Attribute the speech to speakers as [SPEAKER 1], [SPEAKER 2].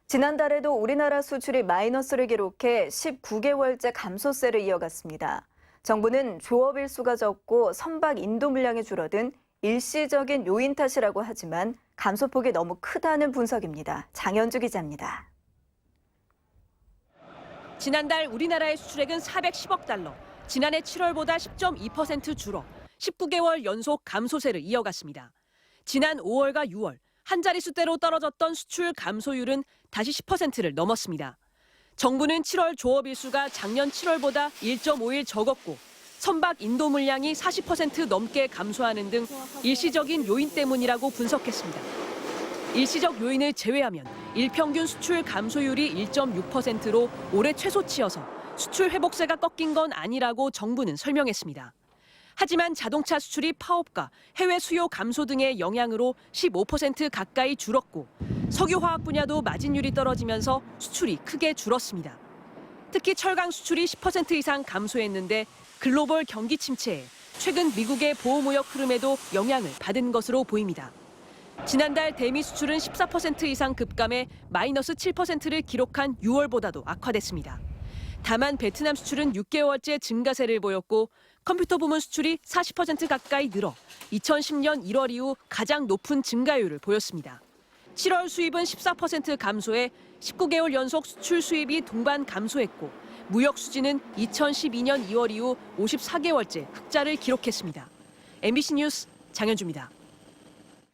[SPEAKER 1] 지난달에도 우리나라 수출이 마이너스를 기록해 19개월째 감소세를 이어갔습니다. 정부는 조업 일수가 적고 선박 인도 물량이 줄어든 일시적인 요인 탓이라고 하지만 감소폭이 너무 크다는 분석입니다. 장현주 기자입니다.
[SPEAKER 2] 지난달 우리나라의 수출액은 410억 달러, 지난해 7월보다 10.2% 줄어 19개월 연속 감소세를 이어갔습니다. 지난 5월과 6월, 한 자릿수대로 떨어졌던 수출 감소율은 다시 10%를 넘었습니다. 정부는 7월 조업 일수가 작년 7월보다 1.5일 적었고 선박 인도 물량이 40% 넘게 감소하는 등 일시적인 요인 때문이라고 분석했습니다. 일시적 요인을 제외하면 일평균 수출 감소율이 1.6%로 올해 최소치여서 수출 회복세가 꺾인 건 아니라고 정부는 설명했습니다. 하지만 자동차 수출이 파업과 해외 수요 감소 등의 영향으로 15% 가까이 줄었고 석유화학 분야도 마진율이 떨어지면서 수출이 크게 줄었습니다. 특히 철강 수출이 10% 이상 감소했는데 글로벌 경기 침체에 최근 미국의 보호무역 흐름에도 영향을 받은 것으로 보입니다. 지난달 대미 수출은 14% 이상 급감해 마이너스 7%를 기록한 6월보다도 악화됐습니다. 다만 베트남 수출은 6개월째 증가세를 보였고 컴퓨터 부문 수출이 40% 가까이 늘어 2010년 1월 이후 가장 높은 증가율을 보였습니다. 7월 수입은 14% 감소해 19개월 연속 수출 수입이 동반 감소했고 무역 수지는 2012년 2월 이후 54개월째 흑자를 기록했습니다. MBC 뉴스 장현주입니다.